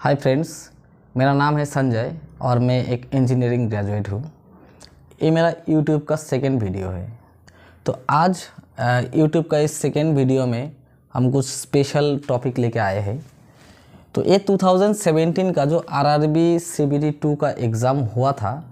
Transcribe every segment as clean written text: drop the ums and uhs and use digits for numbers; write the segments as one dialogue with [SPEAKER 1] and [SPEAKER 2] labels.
[SPEAKER 1] Hi friends, मेरा नाम है संजय और मैं एक इंजीनियरिंग ग्रेजुएट हूँ। ये मेरा यूट्यूब का सेकंड वीडियो है। तो आज यूट्यूब का इस सेकंड वीडियो में हम कुछ स्पेशल टॉपिक लेके आए हैं। तो ये 2017 का जो आरआरबी सीबीटी 2 का एग्ज़ाम हुआ था,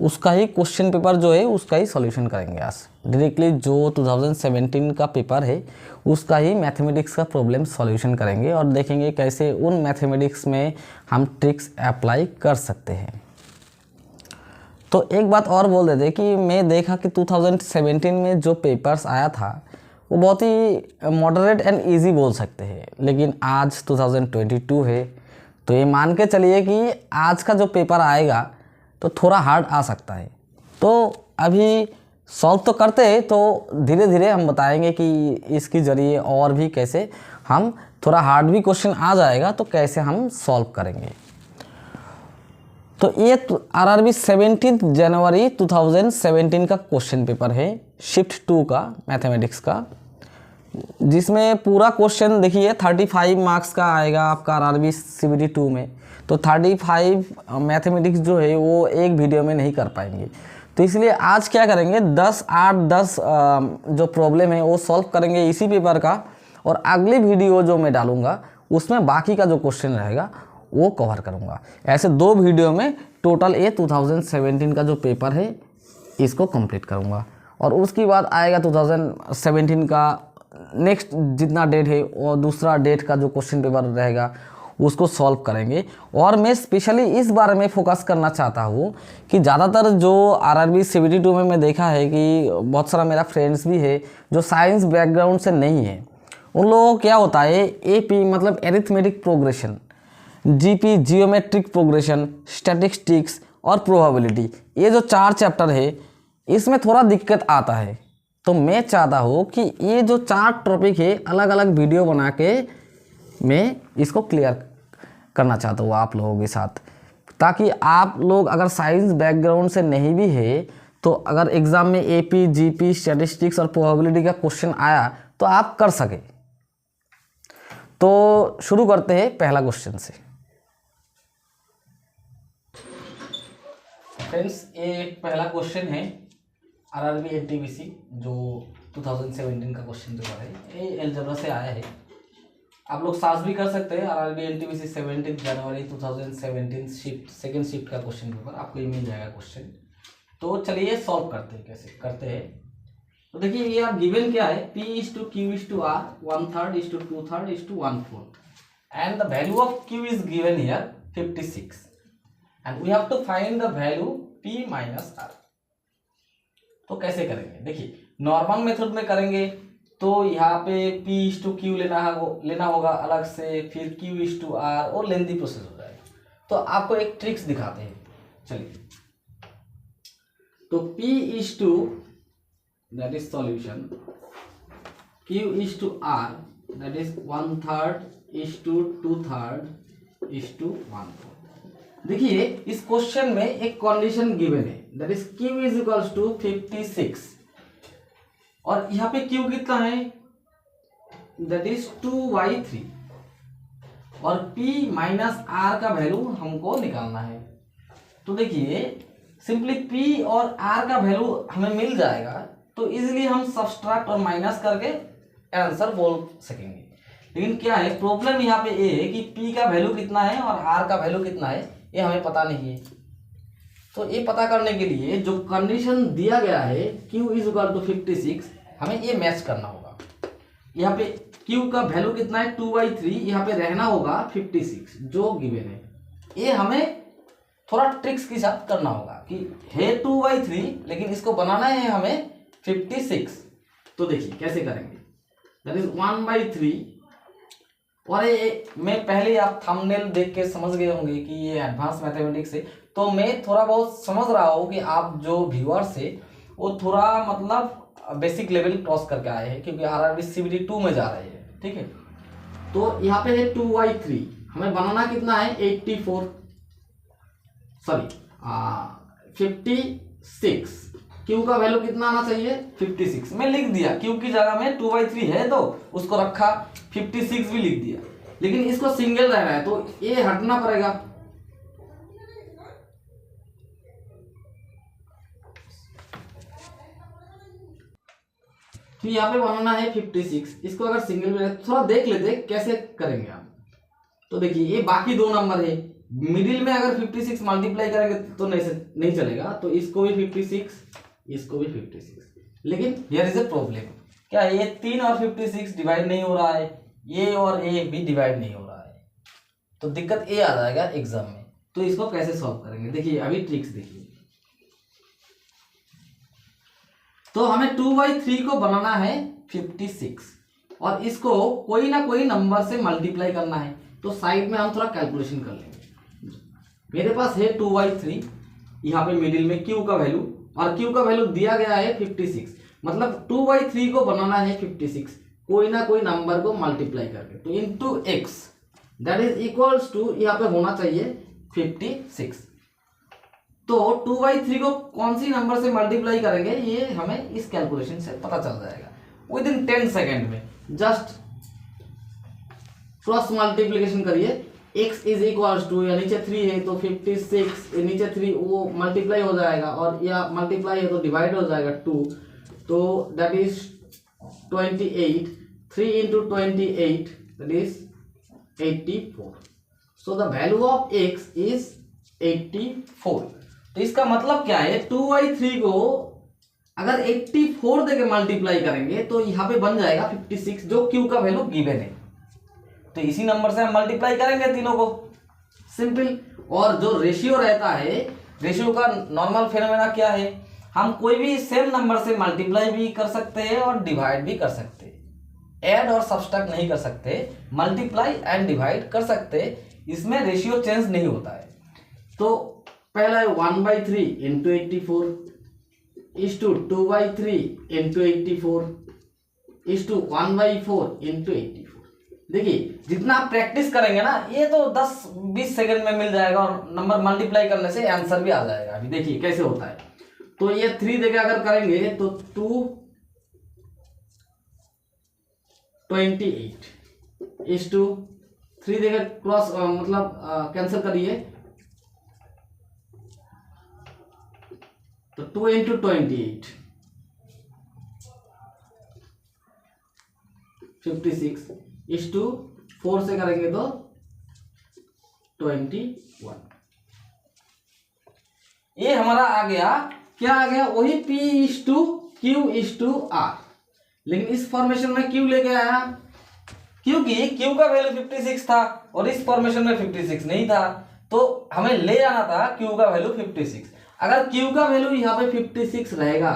[SPEAKER 1] उसका ही क्वेश्चन पेपर जो है उसका ही सॉल्यूशन करेंगे आज। डायरेक्टली जो 2017 का पेपर है उसका ही मैथमेटिक्स का प्रॉब्लम सॉल्यूशन करेंगे और देखेंगे कैसे उन मैथमेटिक्स में हम ट्रिक्स अप्लाई कर सकते हैं। तो एक बात और बोल देते कि मैं देखा कि 2017 में जो पेपर्स आया था वो बहुत ही मॉडरेट एंड इजी बोल सकते हैं, लेकिन आज 2022 है तो ये मान के चलिए कि आज का जो पेपर आएगा तो थोड़ा हार्ड आ सकता है। तो अभी सॉल्व तो करते हैं, तो धीरे धीरे हम बताएंगे कि इसके ज़रिए और भी कैसे हम थोड़ा हार्ड भी क्वेश्चन आ जाएगा तो कैसे हम सॉल्व करेंगे। तो ये आरआरबी 17 जनवरी 2017 का क्वेश्चन पेपर है शिफ्ट 2 का मैथमेटिक्स का, जिसमें पूरा क्वेश्चन देखिए 35 मार्क्स का आएगा आपका आरआरबी सीबीटी 2 में। तो 35 मैथमेटिक्स जो है वो एक वीडियो में नहीं कर पाएंगे, तो इसलिए आज क्या करेंगे 10 जो प्रॉब्लम है वो सॉल्व करेंगे इसी पेपर का, और अगली वीडियो जो मैं डालूंगा उसमें बाकी का जो क्वेश्चन रहेगा वो कवर करूंगा। ऐसे 2 वीडियो में टोटल ये 2017 का जो पेपर है इसको कंप्लीट करूंगा, और उसके बाद आएगा 2017 का नेक्स्ट जितना डेट है वो दूसरा डेट का जो क्वेश्चन पेपर रहेगा उसको सॉल्व करेंगे। और मैं स्पेशली इस बारे में फोकस करना चाहता हूँ कि ज़्यादातर जो आरआरबी सीबीटी 2 में मैं देखा है कि बहुत सारा मेरा फ्रेंड्स भी है जो साइंस बैकग्राउंड से नहीं है, उन लोगों को क्या होता है एपी मतलब arithmetic progression, GP geometric progression, statistics और प्रोबेबिलिटी, ये जो 4 चैप्टर है इसमें थोड़ा दिक्कत आता है। तो मैं चाहता हूँ कि ये जो 4 टॉपिक है अलग अलग वीडियो बना के मैं इसको क्लियर करना चाहता हूँ आप लोगों के साथ, ताकि आप लोग अगर साइंस बैकग्राउंड से नहीं भी है तो अगर एग्ज़ाम में एपी जीपी स्टैटिस्टिक्स और प्रोबेबिलिटी का क्वेश्चन आया तो आप कर सके। तो शुरू करते हैं पहला क्वेश्चन से। फ्रेंड्स, ये पहला क्वेश्चन है आरआरबी एनटीपीसी जो 2017 का क्वेश्चन पेपर है, ये एलजेब्रा से आया है। आप लोग सर्च भी कर सकते हैं आरआरबी एनटीपीसी 17 जनवरी 2017 शिफ्ट सेकेंड शिफ्ट का क्वेश्चन पेपर, आपको ये मिल जाएगा क्वेश्चन। तो चलिए सॉल्व करते हैं, कैसे करते हैं। तो देखिए ये आप गिवन क्या है, P is to Q is to R 1/3 is to 2/3 is to 1/4 and the value of Q is given here 56 and we have to find the value P minus R। तो कैसे करेंगे, देखिए नॉर्मल मेथड में करेंगे तो यहाँ पे P is to Q लेना होगा अलग से, फिर Q is to R और लेंथी प्रोसेस हो जाएगा। तो आपको एक ट्रिक्स दिखाते हैं, चलिए। तो P is to that is solution, Q is to R that is 1/3 is to 2/3 is to 1/4। देखिए इस क्वेश्चन में एक कंडीशन गिवन है that is Q is equals to 56 और यहाँ पे Q कितना है that is 2/3 और P माइनस R का वैल्यू हमको निकालना है। तो देखिए सिंपली P और R का वैल्यू हमें मिल जाएगा तो इजीली हम सब्सट्रैक्ट और माइनस करके आंसर बोल सकेंगे। लेकिन क्या है प्रॉब्लम यहाँ पे ये है कि P का वैल्यू कितना है और R का वैल्यू कितना है ये हमें पता नहीं है। तो ये पता करने के लिए जो कंडीशन दिया गया है Q इज इक्वल टू 56, हमें ये मैच करना होगा। यहाँ पे Q का वैल्यू कितना है 2/3, यहाँ पे रहना होगा 56 जो गिवन है। ये हमें थोड़ा ट्रिक्स के साथ करना होगा कि है 2/3 लेकिन इसको बनाना है हमें 56। तो देखिए कैसे करेंगे, दैट इज 1/3 और ये मैं पहले आप थंबनेल देख के समझ गए होंगे कि ये एडवांस मैथमेटिक्स है। तो मैं थोड़ा बहुत समझ रहा हूँ कि आप जो व्यूअर्स है वो थोड़ा मतलब बेसिक लेवल क्रॉस करके आए हैं क्योंकि आरआरबी सीबीटी 2 में जा रहे हैं, ठीक है। तो यहाँ पे है 2/3, हमें बनाना कितना है 56। Q का वैल्यू कितना आना चाहिए 56, मैं लिख दिया Q की जगह में 2/3 है तो उसको रखा, 56 भी लिख दिया। लेकिन इसको सिंगल रहना है तो ये हटना पड़ेगा। तो यहाँ पे बनाना है 56, इसको अगर सिंगल में थोड़ा देख लेते कैसे करेंगे आप। तो देखिए ये बाकी दो नंबर है, मिडिल में अगर 56 मल्टीप्लाई करेंगे तो नहीं चलेगा, तो इसको भी 56, इसको भी 56। लेकिन हियर इज ए प्रॉब्लम, क्या ये 3 और 56 डिवाइड नहीं हो रहा है, ये और ये भी डिवाइड नहीं हो रहा है, तो दिक्कत ये आ जाएगा एग्जाम में। तो इसको कैसे सॉल्व करेंगे, देखिए अभी ट्रिक्स देखिए। तो हमें 2/3 को बनाना है 56 और इसको कोई ना कोई नंबर से मल्टीप्लाई करना है। तो साइड में हम थोड़ा कैलकुलेशन कर लेंगे। मेरे पास है 2/3, यहाँ पे मिडिल में q का वैल्यू, और q का वैल्यू दिया गया है 56, मतलब 2/3 को बनाना है 56 कोई ना कोई नंबर को मल्टीप्लाई करके, तो into x that is equals to यहाँ पे होना चाहिए 56। तो 2/3 को कौन सी नंबर से मल्टीप्लाई करेंगे ये हमें इस कैलकुलेशन से पता चल जाएगा विद इन 10 सेकेंड में। जस्ट क्रॉस मल्टीप्लिकेशन करिए, x इज इक्वल्स टू, या नीचे 3 है तो 56, नीचे 3 वो मल्टीप्लाई हो जाएगा, और या मल्टीप्लाई है तो डिवाइड हो जाएगा 2, तो that is 28, 3 into 28 that is 84। So the value of x is 84। तो इसका मतलब क्या है, 2/3 को अगर 84 देके मल्टीप्लाई करेंगे तो यहाँ पे बन जाएगा 56, जो q का वैल्यू गिवन है। तो इसी नंबर से हम मल्टीप्लाई करेंगे तीनों को, सिंपल। और जो रेशियो रहता है, रेशियो का नॉर्मल फेनोमेना क्या है, हम कोई भी सेम नंबर से मल्टीप्लाई भी कर सकते हैं और डिवाइड भी कर सकते हैं, ऐड और सब्सट्रैक्ट नहीं कर सकते, मल्टीप्लाई एंड डिवाइड कर सकते, इसमें रेशियो चेंज नहीं होता है। तो पहला है 1/3 into 84 is to 2/3 into 84 is to 1/4 into 84। देखिए जितना आप प्रैक्टिस करेंगे ना, ये तो 10-20 सेकंड में मिल जाएगा और नंबर मल्टीप्लाई करने से आंसर भी आ जाएगा। अभी देखिए कैसे होता है। तो ये 3 देके अगर करेंगे तो 228 इज टू 3 देके क्रॉस मतलब कैंसिल करिए, तो 2 इंटू 28 56 इस टू 4 से करेंगे तो 21। ये हमारा आ गया, क्या आ गया, वही P इस टू Q इस टू R, लेकिन इस फॉर्मेशन में Q लेके आया क्योंकि Q का वैल्यू 56 था और इस फॉर्मेशन में 56 नहीं था, तो हमें ले आना था Q का वैल्यू 56। अगर Q का वैल्यू यहाँ पे 56 रहेगा,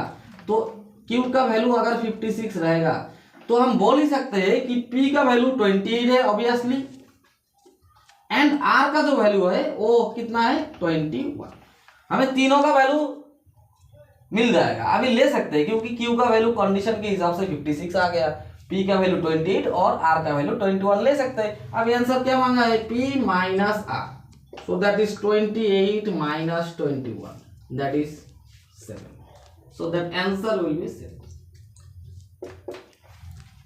[SPEAKER 1] तो Q का वैल्यू अगर 56 रहेगा तो हम बोल ही सकते हैं कि P का वैल्यू 28 है ऑब्वियसली, एंड R का जो वैल्यू है वो कितना है 21। हमें तीनों का वैल्यू मिल जाएगा, अभी ले सकते हैं क्योंकि Q का वैल्यू कंडीशन के हिसाब से 56 आ गया, P का वैल्यू 28 और R का वैल्यू 21 ले सकते हैं। अब आंसर क्या मांगा है, P minus R, so that is 28 minus 21 that is 7, so that answer will be 7।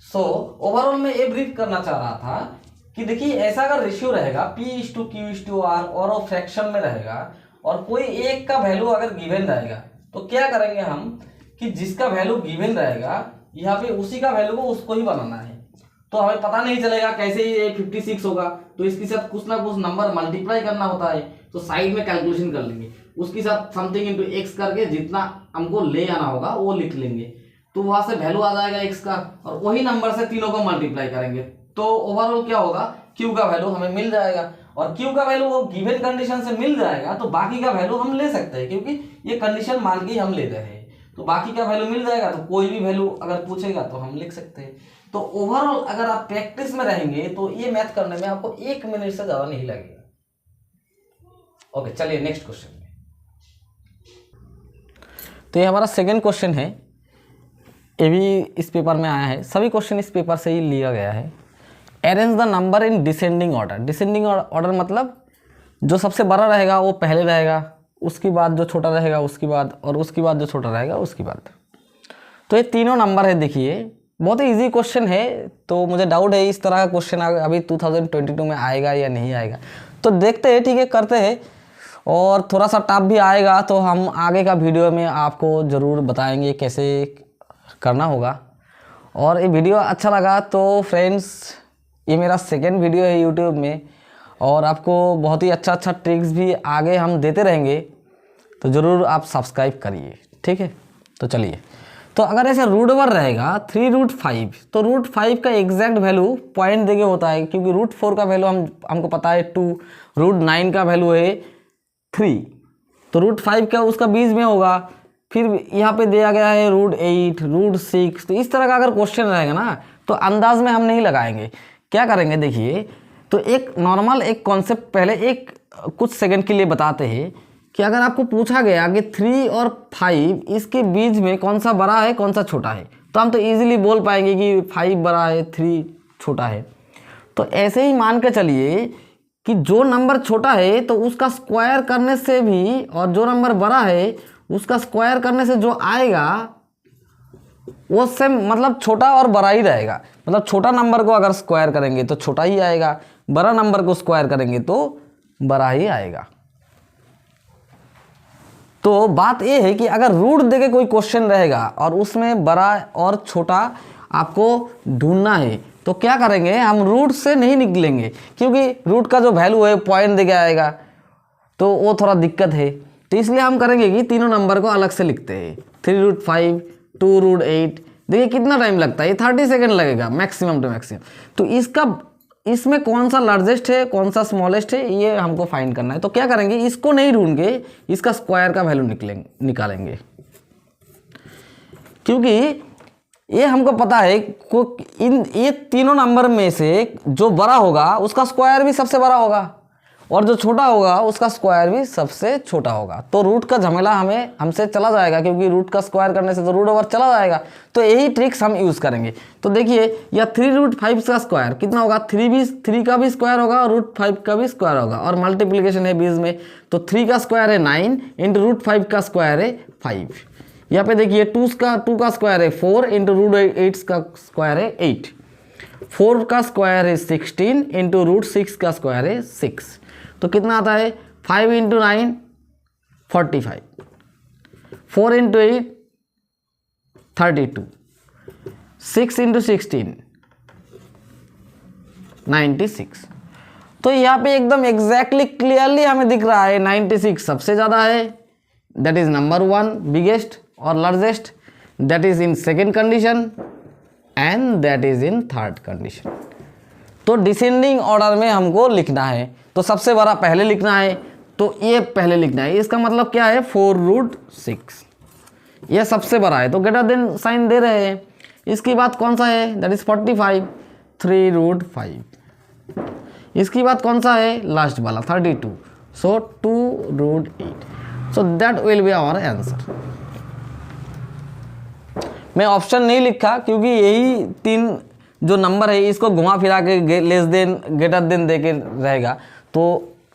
[SPEAKER 1] So overall मैं ये ब्रीफ करना चाह रहा था कि देखिए ऐसा अगर रेशियो रहेगा P is to Q is to R और वो फ्रैक्शन में रहेगा और कोई एक का वैल्यू अगर गिवन रहेगा, तो क्या करेंगे हम कि जिसका वैल्यू गिवन रहेगा यहाँ पे उसी का वैल्यू को उसको ही बनाना है। तो हमें पता नहीं चलेगा कैसे ये 56 होगा, तो इसके साथ कुछ ना कुछ नंबर मल्टीप्लाई करना होता है, तो साइड में कैलकुलेशन कर लेंगे, उसके साथ समथिंग इंटू एक्स करके जितना हमको ले आना होगा वो लिख लेंगे, तो वहां से वैल्यू आ जाएगा x का, और वही नंबर से तीनों को मल्टीप्लाई करेंगे, तो ओवरऑल क्या होगा, q का वैल्यू हमें मिल जाएगा। और q का वैल्यू वो गिवन कंडीशन से मिल जाएगा, तो बाकी का वैल्यू हम ले सकते हैं क्योंकि ये कंडीशन मान के हम ले रहे हैं, तो बाकी का वैल्यू मिल जाएगा, तो कोई भी वैल्यू अगर पूछेगा तो हम लिख सकते हैं। तो ओवरऑल अगर आप प्रैक्टिस में रहेंगे तो ये मैथ करने में आपको 1 मिनट से ज्यादा नहीं लगेगा। ओके, चलिए नेक्स्ट क्वेश्चन में। तो ये हमारा सेकेंड क्वेश्चन है, ये भी इस पेपर में आया है, सभी क्वेश्चन इस पेपर से ही लिया गया है। Arrange the number in descending order. Descending order मतलब जो सबसे बड़ा रहेगा वो पहले रहेगा, उसके बाद जो छोटा रहेगा उसके बाद, और उसके बाद जो छोटा रहेगा उसके बाद। तो ये तीनों नंबर है, देखिए बहुत ही इजी क्वेश्चन है, तो मुझे डाउट है इस तरह का क्वेश्चन अभी 2022 में आएगा या नहीं आएगा। तो देखते हैं, ठीक है, करते हैं। और थोड़ा सा टफ भी आएगा तो हम आगे का वीडियो में आपको ज़रूर बताएंगे कैसे करना होगा। और ये वीडियो अच्छा लगा तो फ्रेंड्स, ये मेरा सेकेंड वीडियो है यूट्यूब में, और आपको बहुत ही अच्छा ट्रिक्स भी आगे हम देते रहेंगे, तो ज़रूर आप सब्सक्राइब करिए, ठीक है। तो चलिए, तो अगर ऐसे रूट ओवर रहेगा 3√5, तो √5 का एग्जैक्ट वैल्यू पॉइंट देके होता है, क्योंकि √4 का वैल्यू हमको पता है 2, √9 का वैल्यू है 3, तो √5 का उसका बीच में होगा। फिर यहाँ पे दिया गया है √8, √6, तो इस तरह का अगर क्वेश्चन रहेगा ना तो अंदाज में हम नहीं लगाएंगे। क्या करेंगे देखिए, तो एक नॉर्मल एक कॉन्सेप्ट पहले एक कुछ सेकंड के लिए बताते हैं कि अगर आपको पूछा गया कि 3 और 5 इसके बीच में कौन सा बड़ा है कौन सा छोटा है, तो हम तो इजीली बोल पाएंगे कि 5 बड़ा है 3 छोटा है। तो ऐसे ही मान के चलिए कि जो नंबर छोटा है तो उसका स्क्वायर करने से भी, और जो नंबर बड़ा है उसका स्क्वायर करने से जो आएगा वो सेम, मतलब छोटा और बड़ा ही रहेगा। मतलब छोटा नंबर को अगर स्क्वायर करेंगे तो छोटा ही आएगा, बड़ा नंबर को स्क्वायर करेंगे तो बड़ा ही आएगा। तो बात ये है कि अगर रूट देके कोई क्वेश्चन रहेगा और उसमें बड़ा और छोटा आपको ढूंढना है, तो क्या करेंगे, हम रूट से नहीं निकलेंगे, क्योंकि रूट का जो वैल्यू है पॉइंट देके आएगा, तो वो थोड़ा दिक्कत है। तो इसलिए हम करेंगे कि तीनों नंबर को अलग से लिखते हैं, 3√5, 2√8। देखिए कितना टाइम लगता है, ये 30 सेकेंड लगेगा मैक्सिमम टू मैक्सिमम। तो इसमें कौन सा लार्जेस्ट है कौन सा स्मॉलेस्ट है ये हमको फाइंड करना है। तो क्या करेंगे, इसको नहीं ढूंढ के इसका स्क्वायर का वैल्यू निकालेंगे, क्योंकि ये हमको पता है ये तीनों नंबर में से जो बड़ा होगा उसका स्क्वायर भी सबसे बड़ा होगा, और जो छोटा होगा उसका स्क्वायर भी सबसे छोटा होगा। तो रूट का झमेला हमसे चला जाएगा, क्योंकि रूट का स्क्वायर करने से तो रूट ओवर चला जाएगा। तो यही ट्रिक्स हम यूज़ करेंगे। तो देखिए, या 3√5 का स्क्वायर कितना होगा, 3 का भी स्क्वायर होगा और √5 का भी स्क्वायर होगा, और मल्टीप्लिकेशन है बीच में, तो 3 का स्क्वायर है 9 इंटू √5 का स्क्वायर है 5। यहाँ पे देखिए 2 का स्क्वायर है 4 इंटू √8 का स्क्वायर है 8। 4 का स्क्वायर है 16 इंटू √6 का स्क्वायर है 6। तो कितना आता है, 5 इंटू 9 45, 4 इंटू 8 32, 6 इंटू 16 96। तो यहाँ पे एकदम एग्जैक्टली क्लियरली हमें दिख रहा है 96 सबसे ज़्यादा है, दैट इज नंबर 1 बिगेस्ट और largest, that is in second condition and that is in third condition. तो डिसेंडिंग ऑर्डर में हमको लिखना है। तो सबसे बड़ा पहले लिखना है, तो ये पहले लिखना है। इसका मतलब क्या है, 4√6 ये सबसे बड़ा है, तो ग्रेटर देन साइन दे रहे हैं। इसकी बात कौन सा है, दैट इज 45, 3√5। इसकी बात कौन सा है, लास्ट वाला 32, so 2√8। So that will be our answer. मैं ऑप्शन नहीं लिखा क्योंकि यही 3 जो नंबर है इसको घुमा फिरा के लेस देन ग्रेटर देन दे के रहेगा। तो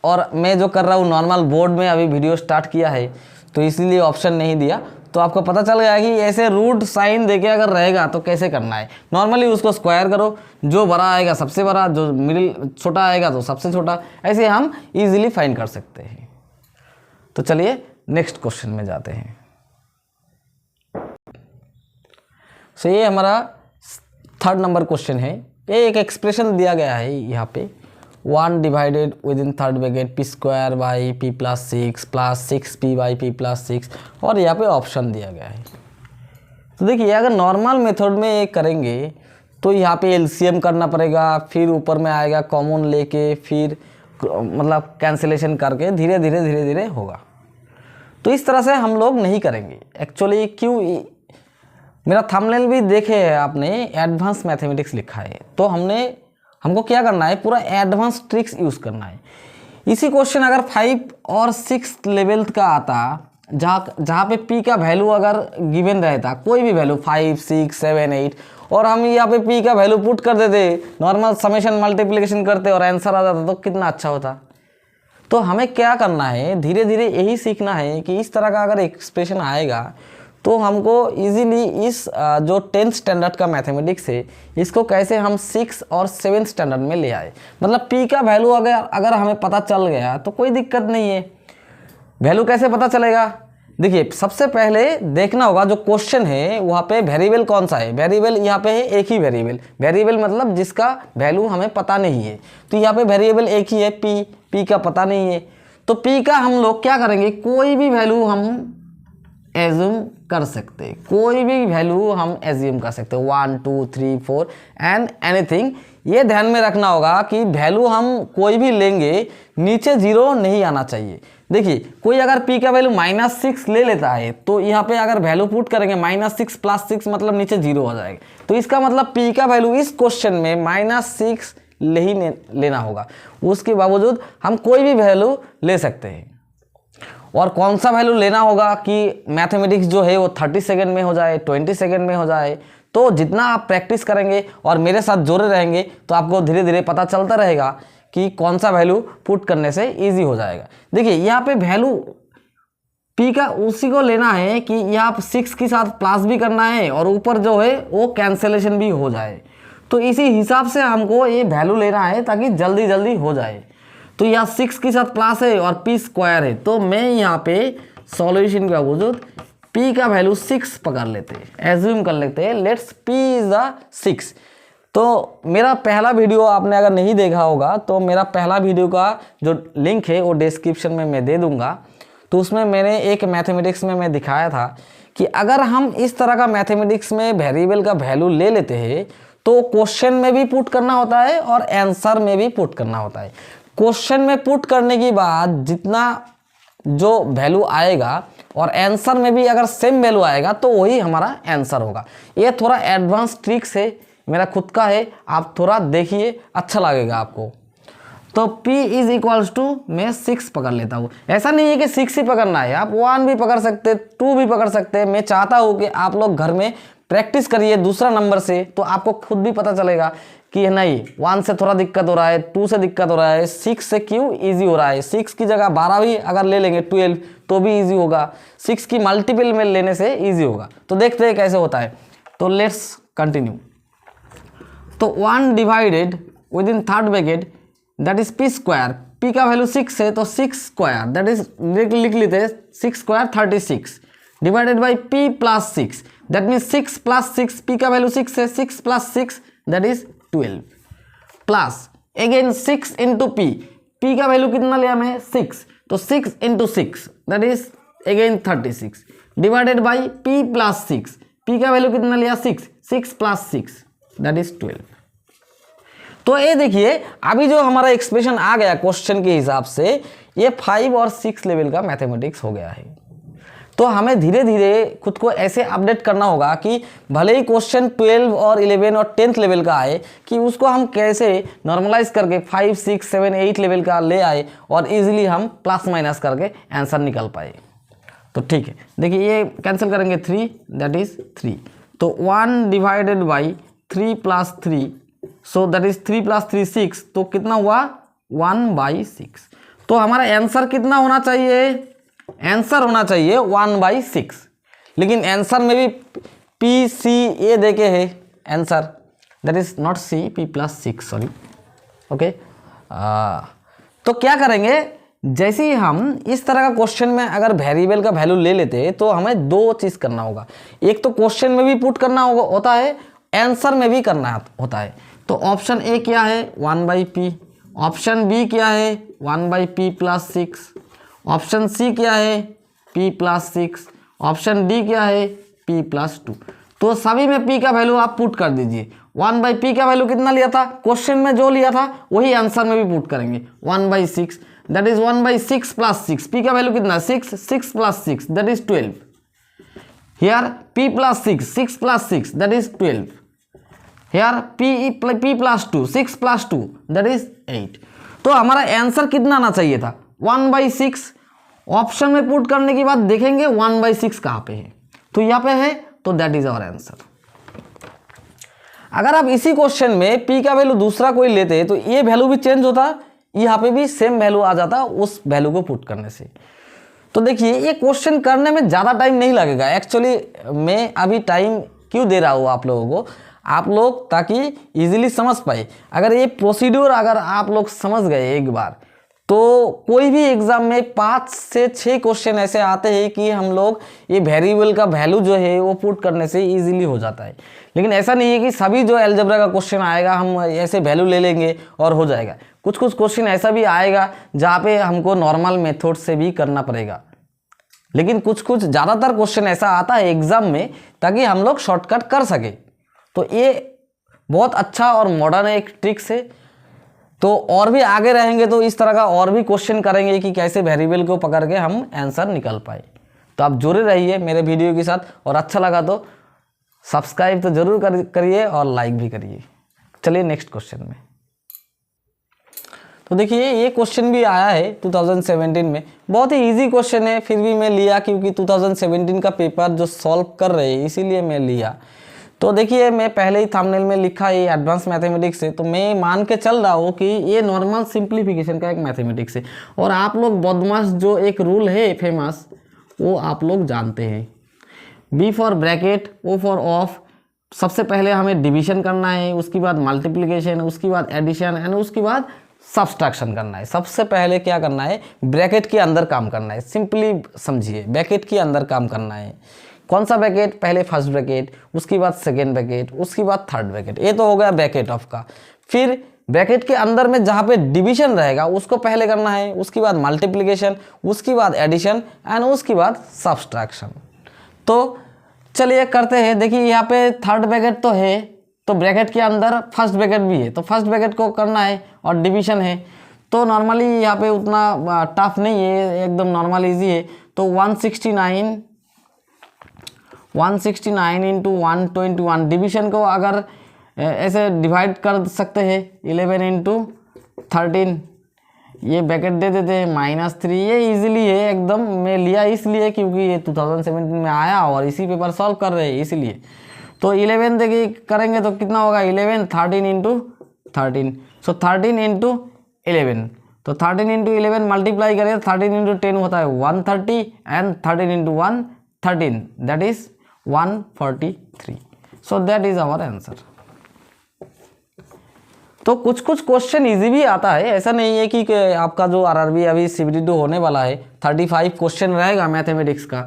[SPEAKER 1] और मैं जो कर रहा हूँ नॉर्मल बोर्ड में अभी वीडियो स्टार्ट किया है, तो इसीलिए ऑप्शन नहीं दिया। तो आपको पता चल गया कि ऐसे रूट साइन देके अगर रहेगा तो कैसे करना है। नॉर्मली उसको स्क्वायर करो, जो बड़ा आएगा सबसे बड़ा, जो मिडिल छोटा आएगा तो सबसे छोटा, ऐसे हम इजीली फाइंड कर सकते हैं। तो चलिए नेक्स्ट क्वेश्चन में जाते हैं। सो ये हमारा 3rd नंबर क्वेश्चन है। ये एक एक्सप्रेशन दिया गया है यहाँ पे, 1 divided with in 3rd bracket p² by p + 6 plus 6p by p + 6, और यहाँ पे ऑप्शन दिया गया है। तो देखिए अगर नॉर्मल मेथड में ये करेंगे तो यहाँ पे एलसीएम करना पड़ेगा, फिर ऊपर में आएगा कॉमन लेके, फिर मतलब कैंसिलेशन करके धीरे धीरे होगा। तो इस तरह से हम लोग नहीं करेंगे एक्चुअली। क्यों, मेरा थंबनेल भी देखे है आपने, एडवांस मैथमेटिक्स लिखा है, तो हमको क्या करना है, पूरा एडवांस ट्रिक्स यूज़ करना है। इसी क्वेश्चन अगर 5 और 6 लेवल का आता, जहाँ पे p का वैल्यू अगर गिवन रहता, कोई भी वैल्यू 5, 6, 7, 8, और हम यहाँ पे p का वैल्यू पुट कर देते, नॉर्मल समेशन मल्टीप्लिकेशन करते और आंसर आ जाता, तो कितना अच्छा होता। तो हमें क्या करना है, धीरे धीरे यही सीखना है कि इस तरह का अगर एक्सप्रेशन आएगा तो हमको इजीली इस जो 10th स्टैंडर्ड का मैथमेटिक्स है इसको कैसे हम 6 और 7th स्टैंडर्ड में ले आए। मतलब पी का वैल्यू अगर हमें पता चल गया तो कोई दिक्कत नहीं है। वैल्यू कैसे पता चलेगा, देखिए सबसे पहले देखना होगा जो क्वेश्चन है वहाँ पे वेरिएबल कौन सा है। वेरिएबल यहाँ पे है एक ही वेरिएबल, वेरिएबल मतलब जिसका वैल्यू हमें पता नहीं है। तो यहाँ पे वेरिएबल एक ही है पी का पता नहीं है। तो पी का हम लोग क्या करेंगे, कोई भी वैल्यू हम एज्यूम कर सकते हैं, कोई भी वैल्यू हम एज्यूम कर सकते हैं 1 2 3 4 एंड एनीथिंग। ये ध्यान में रखना होगा कि वैल्यू हम कोई भी लेंगे नीचे 0 नहीं आना चाहिए। देखिए कोई अगर p का वैल्यू -6 ले लेता है तो यहाँ पे अगर वैल्यू पुट करेंगे -6 + 6 मतलब नीचे 0 हो जाएगा। तो इसका मतलब p का वैल्यू इस क्वेश्चन में -6 लेना होगा। उसके बावजूद हम कोई भी वैल्यू ले सकते हैं। और कौन सा वैल्यू लेना होगा कि मैथमेटिक्स जो है वो 30 सेकेंड में हो जाए, 20 सेकेंड में हो जाए। तो जितना आप प्रैक्टिस करेंगे और मेरे साथ जुड़े रहेंगे तो आपको धीरे धीरे पता चलता रहेगा कि कौन सा वैल्यू पुट करने से इजी हो जाएगा। देखिए यहाँ पे वैल्यू p का उसी को लेना है कि यहाँ 6 के साथ प्लस भी करना है और ऊपर जो है वो कैंसिलेशन भी हो जाए। तो इसी हिसाब से हमको ये वैल्यू लेना है ताकि जल्दी जल्दी हो जाए। तो यहाँ 6 के साथ प्लस है और p स्क्वायर है, तो मैं यहाँ पे सॉल्यूशन के बावजूद p का वैल्यू 6 पकड़ लेते हैं, एज्यूम कर लेते हैं लेट्स p इज द 6। तो मेरा पहला वीडियो आपने अगर नहीं देखा होगा तो मेरा पहला वीडियो का जो लिंक है वो डिस्क्रिप्शन में मैं दे दूंगा। तो उसमें मैंने एक मैथमेटिक्स में मैं दिखाया था कि अगर हम इस तरह का मैथमेटिक्स में वेरिएबल का वैल्यू ले लेते हैं तो क्वेश्चन में भी पुट करना होता है और आंसर में भी पुट करना होता है। क्वेश्चन में पुट करने के बाद जितना जो वैल्यू आएगा और आंसर में भी अगर सेम वैल्यू आएगा तो वही हमारा आंसर होगा। ये थोड़ा एडवांस ट्रिक्स है, मेरा खुद का है, आप थोड़ा देखिए अच्छा लगेगा आपको। तो p इज इक्वल्स टू मैं 6 पकड़ लेता हूँ। ऐसा नहीं है कि 6 ही पकड़ना है, आप 1 भी पकड़ सकते, 2 भी पकड़ सकते हैं। मैं चाहता हूँ कि आप लोग घर में प्रैक्टिस करिए दूसरा नंबर से, तो आपको खुद भी पता चलेगा कि नहीं 1 से थोड़ा दिक्कत हो रहा है, 2 से दिक्कत हो रहा है, 6 से क्यों इजी हो रहा है। 6 की जगह 12 भी अगर ले लेंगे 12 तो भी इजी होगा, 6 की मल्टीपल में लेने से इजी होगा। तो देखते हैं कैसे होता है। तो लेट्स कंटिन्यू। तो 1 divided with in third bracket that is p square, p का वैल्यू 6 है तो 6 स्क्वायर दैट इज लिख लेते हैं 6 square 36 divided by p plus 6 that mean 6 plus 6, p का वैल्यू 6 है, 6 plus 6 that is 12 plus again 6 into p का value कितना लिया मैं 6, तो 6 into 6 that is again 36 divided by p plus 6, p का वैल्यू कितना लिया 6, 6 प्लस 6 दैट इज 12। तो ये देखिए अभी जो हमारा एक्सप्रेशन आ गया क्वेश्चन के हिसाब से ये 5 और 6 लेवल का मैथमेटिक्स हो गया है। तो हमें धीरे धीरे खुद को ऐसे अपडेट करना होगा कि भले ही क्वेश्चन 12 और 11 और 10th लेवल का आए कि उसको हम कैसे नॉर्मलाइज करके 5 6 7 8 लेवल का ले आए और इजीली हम प्लस माइनस करके आंसर निकल पाए। तो ठीक है, देखिए ये कैंसिल करेंगे 3 दैट इज 3, तो 1 divided by 3 plus 3 so that is 3 plus 3 6, तो कितना हुआ 1/6। तो हमारा आंसर कितना होना चाहिए, आंसर होना चाहिए 1/6, लेकिन आंसर में भी p c ये देके है answer that is not c, p plus 6 sorry okay. तो क्या करेंगे, जैसे ही हम इस तरह का क्वेश्चन में अगर वेरिएबल का वैल्यू ले लेते हैं तो हमें दो चीज़ करना होगा, एक तो क्वेश्चन में भी पुट करना होता है, आंसर में भी करना होता है। तो ऑप्शन ए क्या है 1/p, ऑप्शन बी क्या है 1/p प्लस 6, ऑप्शन सी क्या है p प्लस 6, ऑप्शन डी क्या है p प्लस 2। तो सभी में p का वैल्यू आप पुट कर दीजिए। 1/p का वैल्यू कितना लिया था क्वेश्चन में, जो लिया था वही आंसर में भी पुट करेंगे 1/6 दैट इज 1/6 प्लस 6, p का वैल्यू कितना 6, 6 plus 6 that is 12, here p plus 6, 6 plus 6 that is 12, here p plus 2, 6 plus 2 that is 8। तो हमारा आंसर कितना आना चाहिए था 1/6। ऑप्शन में पुट करने के बाद देखेंगे 1/6 कहाँ पे है, तो यहाँ पे है, तो दैट इज आवर आंसर। अगर आप इसी क्वेश्चन में p का वैल्यू दूसरा कोई लेते तो ये वैल्यू भी चेंज होता, यहाँ पे भी सेम वैल्यू आ जाता उस वैल्यू को पुट करने से। तो देखिए ये क्वेश्चन करने में ज़्यादा टाइम नहीं लगेगा। एक्चुअली मैं अभी टाइम क्यों दे रहा हूँ आप लोगों को, आप लोग ताकि इजीली समझ पाए। अगर ये प्रोसीड्यूर अगर आप लोग समझ गए एक बार, तो कोई भी एग्जाम में 5 से 6 क्वेश्चन ऐसे आते हैं कि हम लोग ये वेरिएबल का वैल्यू जो है वो पुट करने से इजीली हो जाता है। लेकिन ऐसा नहीं है कि सभी जो अलजेब्रा का क्वेश्चन आएगा हम ऐसे वैल्यू ले लेंगे और हो जाएगा। कुछ कुछ क्वेश्चन ऐसा भी आएगा जहाँ पे हमको नॉर्मल मेथड से भी करना पड़ेगा। लेकिन कुछ कुछ ज़्यादातर क्वेश्चन ऐसा आता है एग्जाम में ताकि हम लोग शॉर्टकट कर सके। तो ये बहुत अच्छा और मॉडर्न एक ट्रिक्स है। तो और भी आगे रहेंगे तो इस तरह का और भी क्वेश्चन करेंगे कि कैसे वेरिएबल को पकड़ के हम आंसर निकाल पाए। तो आप जुड़े रहिए मेरे वीडियो के साथ, और अच्छा लगा तो सब्सक्राइब तो जरूर करिए और लाइक भी करिए। चलिए नेक्स्ट क्वेश्चन में। तो देखिए ये क्वेश्चन भी आया है 2017 में, बहुत ही इजी क्वेश्चन है, फिर भी मैं लिया क्योंकि 2017 का पेपर जो सॉल्व कर रहे हैं इसीलिए मैं लिया। तो देखिए मैं पहले ही थंबनेल में लिखा ये एडवांस मैथमेटिक्स है, तो मैं मान के चल रहा हूँ कि ये नॉर्मल सिंप्लीफिकेशन का एक मैथमेटिक्स है। और आप लोग बदमाश जो एक रूल है फेमस, वो आप लोग जानते हैं, B for bracket, O for of. सबसे पहले हमें डिवीजन करना है, उसके बाद मल्टीप्लिकेशन, उसके बाद एडिशन एंड उसके बाद सब्सट्रैक्शन करना है। सबसे पहले क्या करना है, ब्रैकेट के अंदर काम करना है। सिंपली समझिए, ब्रैकेट के अंदर काम करना है। कौन सा ब्रैकेट, पहले फर्स्ट ब्रैकेट, उसके बाद सेकेंड ब्रैकेट, उसके बाद थर्ड ब्रैकेट। ये तो हो गया ब्रैकेट ऑफ का। फिर ब्रैकेट के अंदर में जहाँ पे डिवीजन रहेगा उसको पहले करना है, उसके बाद मल्टीप्लिकेशन, उसके बाद एडिशन एंड उसके बाद सब्सट्रैक्शन। तो चलिए करते हैं। देखिए यहाँ पे थर्ड ब्रैकेट तो है, तो ब्रैकेट के अंदर फर्स्ट ब्रैकेट भी है, तो फर्स्ट ब्रैकेट को करना है और डिवीजन है। तो नॉर्मली यहाँ पे उतना टफ नहीं है, एकदम नॉर्मल इजी है। तो 169 इंटू 121, डिवीजन को अगर ऐसे डिवाइड कर सकते हैं 11 इंटू 13, ये ब्रैकेट दे देते हैं -3। ये इजीली है एकदम, मैं लिया इसलिए क्योंकि ये 2017 में आया और इसी पेपर सॉल्व कर रहे हैं इसलिए। तो 11 देखिए करेंगे तो कितना होगा, 11 13 इंटू 13, सो 13 इंटू 11। तो 13 इंटू 11 मल्टीप्लाई करें, 13 इंटू 10 होता है 130 and 13 into 1 13, that is 143। So that is our answer. तो कुछ कुछ क्वेश्चन इजी भी आता है, ऐसा नहीं है कि आपका जो आरआरबी अभी CBT2 होने वाला है 35 क्वेश्चन रहेगा मैथमेटिक्स का,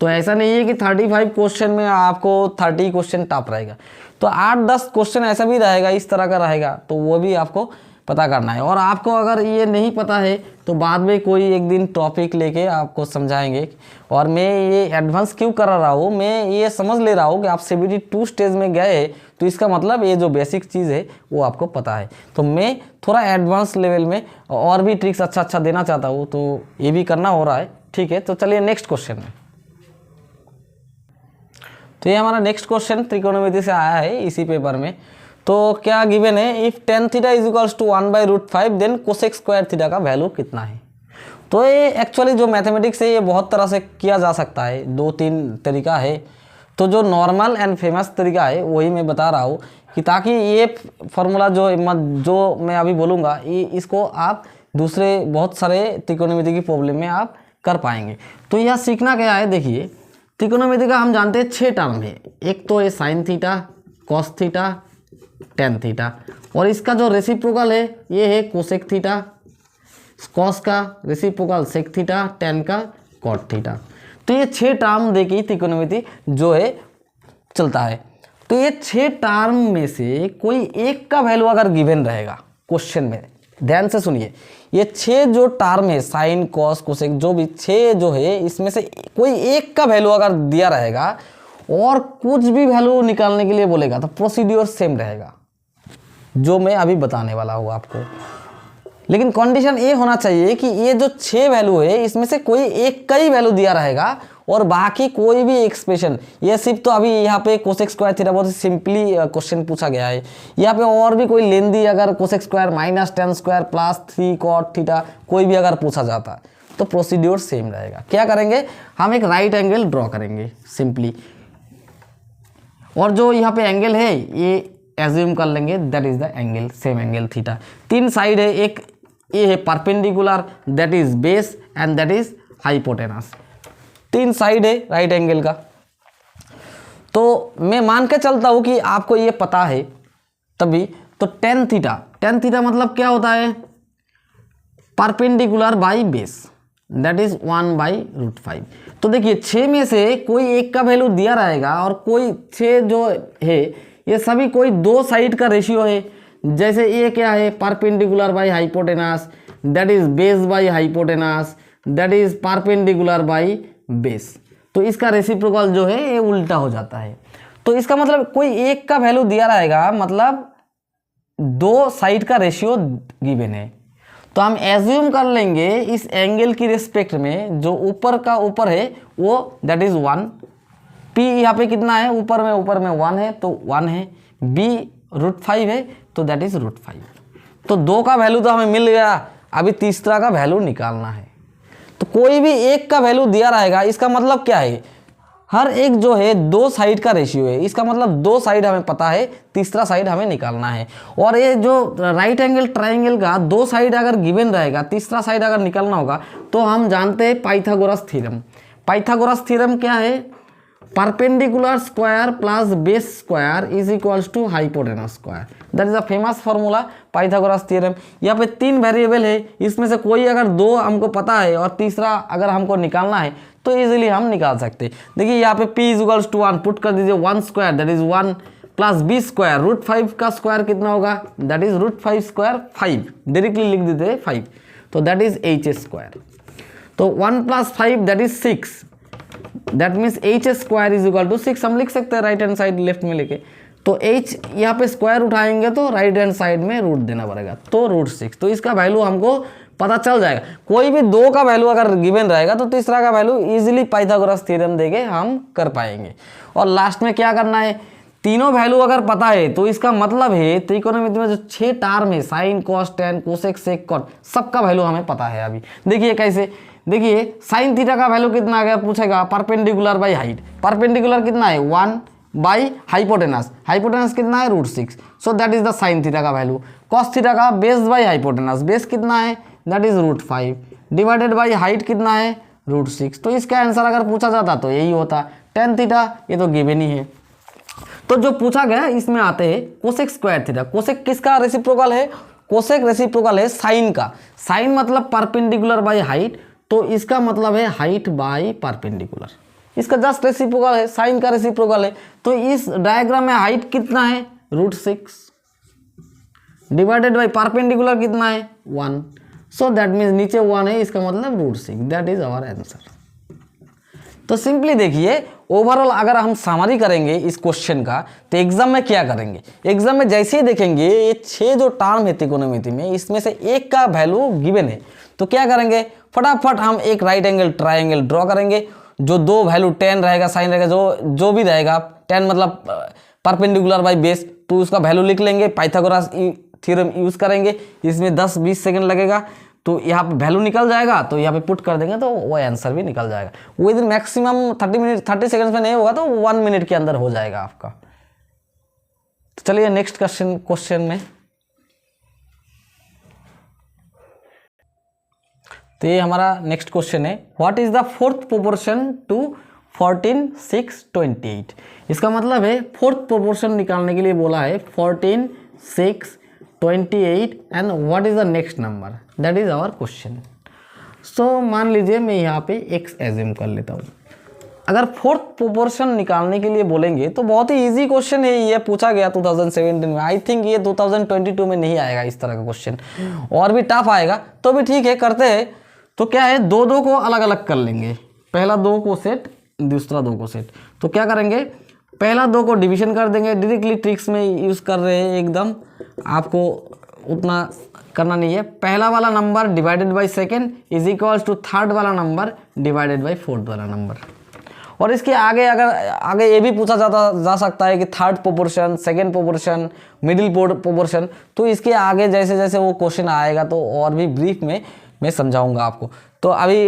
[SPEAKER 1] तो ऐसा नहीं है कि 35 क्वेश्चन में आपको 30 क्वेश्चन टफ रहेगा। तो 8-10 क्वेश्चन ऐसा भी रहेगा, इस तरह का रहेगा, तो वो भी आपको पता करना है। और आपको अगर ये नहीं पता है तो बाद में कोई एक दिन टॉपिक लेके आपको समझाएंगे। और मैं ये एडवांस क्यों कर रहा हूँ, मैं ये समझ ले रहा हूँ कि आप CBT2 स्टेज में गए तो इसका मतलब ये जो बेसिक चीज़ है वो आपको पता है। तो मैं थोड़ा एडवांस लेवल में और भी ट्रिक्स अच्छा देना चाहता हूँ, तो ये भी करना हो रहा है। ठीक है, तो चलिए नेक्स्ट क्वेश्चन में। तो ये हमारा नेक्स्ट क्वेश्चन त्रिकोणमिति से आया है इसी पेपर में। तो क्या गिवन है, if tan theta is equals to 1/√5 then cosec square theta का वैल्यू कितना है। तो ये एक्चुअली जो मैथमेटिक्स है ये बहुत तरह से किया जा सकता है, 2-3 तरीका है। तो जो नॉर्मल एंड फेमस तरीका है वही मैं बता रहा हूँ कि ताकि ये फॉर्मूला जो मैं अभी बोलूँगा इसको आप दूसरे बहुत सारे त्रिकोणमिति की प्रॉब्लम में आप कर पाएंगे। तो यह सीखना क्या है, देखिए त्रिकोणमिति का हम जानते हैं 6 टर्म है। एक तो ये sine theta, cos theta, tan theta, और इसका जो रेसिप्रोकल है ये है कोसेक थीटा, कॉस का रेसिप्रोकल सेक थीटा, टेन का कॉट थीटा। तो ये 6 टर्म देखिए त्रिकोणमिति जो है चलता है। तो ये 6 टर्म में से कोई एक का वैल्यू अगर गिवन रहेगा क्वेश्चन में, ध्यान से सुनिए, ये 6 जो टर्म है साइन कॉस कोसेक जो भी 6 जो है, इसमें से कोई एक का वैल्यू अगर दिया रहेगा और कुछ भी वैल्यू निकालने के लिए बोलेगा तो प्रोसीड्यूर सेम रहेगा जो मैं अभी बताने वाला हूँ आपको। लेकिन कंडीशन ये होना चाहिए कि ये जो 6 वैल्यू है इसमें से कोई एक का ही वैल्यू दिया रहेगा और बाकी कोई भी एक्सप्रेशन, ये सिर्फ तो अभी यहाँ पे कोसेक स्क्वायर थीटा बहुत सिंपली क्वेश्चन पूछा गया है। यहाँ पे और भी कोई लेंदी अगर cosec square -tan square +3 cot theta कोई भी अगर पूछा जाता तो प्रोसीड्यूर सेम रहेगा। क्या करेंगे, हम एक राइट एंगल ड्रॉ करेंगे सिंपली, और जो यहाँ पे एंगल है ये एज्यूम कर लेंगे that is the angle, same angle theta. 3 side है, एक ये है perpendicular that is base and that is hypotenuse. 3 side है राइट एंगल का। तो मैं मान के चलता हूँ कि आपको ये पता है तभी। तो टेन थीटा मतलब क्या होता है, perpendicular by base, that is 1/√5। तो देखिए 6 में से कोई एक का वैल्यू दिया रहेगा और कोई 6 जो है ये सभी कोई 2 साइड का रेशियो है। जैसे ये क्या है, perpendicular by hypotenuse, that is base by hypotenuse, that is perpendicular by base. तो इसका रेसिप्रोकल जो है ये उल्टा हो जाता है। तो इसका मतलब कोई एक का वैल्यू दिया रहेगा, मतलब 2 साइड का रेशियो गिवन है। तो हम एज्यूम कर लेंगे इस एंगल की रिस्पेक्ट में जो ऊपर का ऊपर है वो दैट इज 1। P यहाँ पे कितना है, ऊपर में 1 है तो 1 है। B √5 है तो दैट इज √5। तो 2 का वैल्यू तो हमें मिल गया, अभी तीसरा का वैल्यू निकालना है। तो कोई भी एक का वैल्यू दिया रहेगा, इसका मतलब क्या है, हर एक जो है 2 साइड का रेशियो है। इसका मतलब 2 साइड हमें पता है, तीसरा साइड हमें निकालना है। और ये जो राइट एंगल ट्रायंगल का 2 साइड अगर गिवन रहेगा, तीसरा साइड अगर निकालना होगा तो हम जानते हैं पाइथागोरस थ्योरम। पाइथागोरस थ्योरम क्या है, perpendicular square plus base square is equals to hypotenuse square, that is a famous formula Pythagoras theorem. यहाँ पे 3 वेरिएबल है, इसमें से कोई अगर 2 हमको पता है और तीसरा अगर हमको निकालना है तो इजीली हम निकाल सकते हैं। देखिए यहाँ पे p is equals to 1 put कर दीजिए, 1 square that is 1 plus b square, √5 का स्क्वायर कितना होगा, दैट इज √5 स्क्वायर 5, डायरेक्टली लिख देते हैं 5, तो दैट इज h स्क्वायर। तो 1 plus 5 that is 6, that means h square is equal to 6 हम लिख सकते हैं राइट हैंड साइड लेफ्ट में लेके। तो h यहाँ पे स्क्वायर उठाएंगे तो राइट हैंड साइड में रूट देना पड़ेगा, तो √6। तो इसका वैल्यू हमको पता चल जाएगा। कोई भी 2 का वैल्यू अगर गिवन रहेगा तो तीसरा का वैल्यू इजीली पाइथागोरस थ्योरम देके हम कर पाएंगे। और लास्ट में क्या करना है, तीनों वैल्यू अगर पता है तो इसका मतलब है त्रिकोणमिति में जो 6 टर्म है, sine cos tan cosec sec cot, सबका वैल्यू हमें पता है। अभी देखिए कैसे, देखिए साइन थीटा का वैल्यू कितना आ गया, पूछेगा परपेंडिकुलर बाई हाइट, परपेंडिकुलर कितना है 1 बाई हाइपोटेनस, हाइपोटेनस कितना है √6, so that is the sine theta का वैल्यू। कॉस थीटा का बेस बाई हाइपोटेनस, बेस कितना है that is √5 divided by height कितना है √6। तो इसका आंसर अगर पूछा जाता तो यही होता। टेन थीटा ये तो गिवन ही है। तो जो पूछा गया इसमें आते हैं कोसेक स्क्वायर थीटा। कोसेक किसका रेसिप्रोकल है, कोसेक रेसिप्रोकल है साइन का। साइन मतलब परपेंडिकुलर बाई हाइट, तो इसका मतलब है हाइट बाई परपेंडिकुलर, इसका जस्ट रेसिप्रोकल है, साइन का रेसिप्रोकल है। तो इस डायग्राम में हाइट कितना है √6 डिवाइडेड बाई परपेंडिकुलर कितना है 1, सो दैट मीन्स नीचे 1 है, इसका मतलब √6, दैट इज आवर आंसर। तो सिंपली देखिए ओवरऑल अगर हम समरी करेंगे इस क्वेश्चन का तो एग्जाम में क्या करेंगे, एग्जाम में जैसे ही देखेंगे ये 6 जो टर्म है त्रिकोणमिति में, इसमें से एक का वैल्यू गिवन है तो क्या करेंगे, फटाफट हम एक राइट एंगल ट्रायंगल ड्रॉ करेंगे। जो 2 वैल्यू टेन रहेगा, साइन रहेगा, जो भी रहेगा, टेन मतलब परपेंडिकुलर बाई बेस, तो उसका वैल्यू लिख लेंगे, पाइथागोरस थ्योरम यूज करेंगे। इसमें 10-20 सेकंड लगेगा, तो यहाँ पे वैल्यू निकल जाएगा, तो यहाँ पे पुट कर देंगे तो वो आंसर भी निकल जाएगा। विद इन मैक्सिमम 30 सेकंड्स में नहीं होगा तो 1 मिनट के अंदर हो जाएगा आपका। तो चलिए नेक्स्ट क्वेश्चन में, तो ये हमारा नेक्स्ट क्वेश्चन है, what is the 4th proportion to 14, 6, 28। इसका मतलब है 4th प्रोपोर्शन निकालने के लिए बोला है 14, 6, 28 and what is the next number, that is our question. So मान लीजिए मैं यहाँ पे x एज्यूम कर लेता हूँ। अगर 4th प्रोपोर्शन निकालने के लिए बोलेंगे तो बहुत ही इजी क्वेश्चन है, ये पूछा गया 2017 में। आई थिंक ये 2022 में नहीं आएगा इस तरह का क्वेश्चन, और भी टफ आएगा तो भी ठीक है, करते हैं। तो क्या है, 2 को अलग अलग कर लेंगे, पहला 2 को सेट, दूसरा 2 को सेट। तो क्या करेंगे, पहला 2 को डिवीजन कर देंगे, डायरेक्टली ट्रिक्स में यूज़ कर रहे हैं एकदम, आपको उतना करना नहीं है। पहला वाला number divided by second is equals to third वाला नंबर डिवाइडेड बाई फोर्थ वाला नंबर। और इसके आगे अगर आगे ये भी पूछा जा सकता है कि 3rd proportion, 2nd proportion, middle proportion, तो इसके आगे जैसे जैसे वो क्वेश्चन आएगा तो और भी ब्रीफ में मैं समझाऊंगा आपको। तो अभी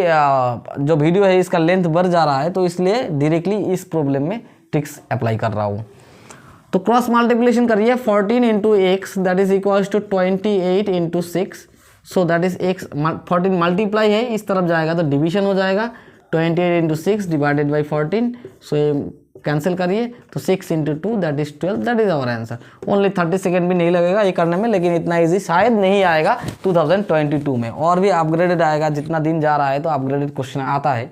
[SPEAKER 1] जो वीडियो है इसका लेंथ बढ़ जा रहा है, तो इसलिए डायरेक्टली इस प्रॉब्लम में ट्रिक्स अप्लाई कर रहा हूँ। तो क्रॉस मल्टीप्लिकेशन करिए, 14 × x that is equals to 28 × 6, so that is x 14 multiply है, इस तरफ जाएगा तो डिवीजन हो जाएगा, 28 इंटू 6 डिवाइडेड बाई 14। सो ये कैंसिल करिए तो 6 into 2 that is 12, that is our answer. Only 30 second भी नहीं लगेगा ये करने में, लेकिन इतना इजी शायद नहीं आएगा 2022 में, और भी अपग्रेडेड आएगा, जितना दिन जा रहा है तो अपग्रेडेड क्वेश्चन आता है।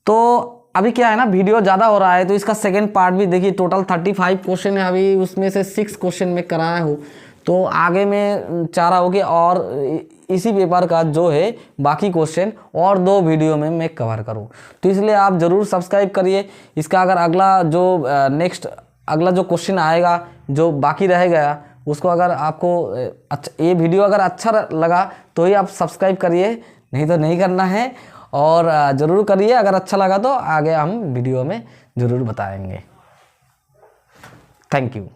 [SPEAKER 1] तो अभी क्या है ना, वीडियो ज़्यादा हो रहा है तो इसका सेकेंड पार्ट भी देखिए, टोटल 35 क्वेश्चन है, अभी उसमें से 6 क्वेश्चन में कराया हूँ, तो आगे में चाह रहा हूँ कि और इसी पेपर का जो है बाकी क्वेश्चन और 2 वीडियो में मैं कवर करूँ। तो इसलिए आप ज़रूर सब्सक्राइब करिए। इसका अगर अगला जो नेक्स्ट अगला जो क्वेश्चन आएगा जो बाकी रह गया, उसको अगर आपको अच्छा ये वीडियो अगर अच्छा लगा तो ही आप सब्सक्राइब करिए, नहीं तो नहीं करना है। और ज़रूर करिए, अगर अच्छा लगा तो आगे हम वीडियो में ज़रूर बताएंगे। Thank you.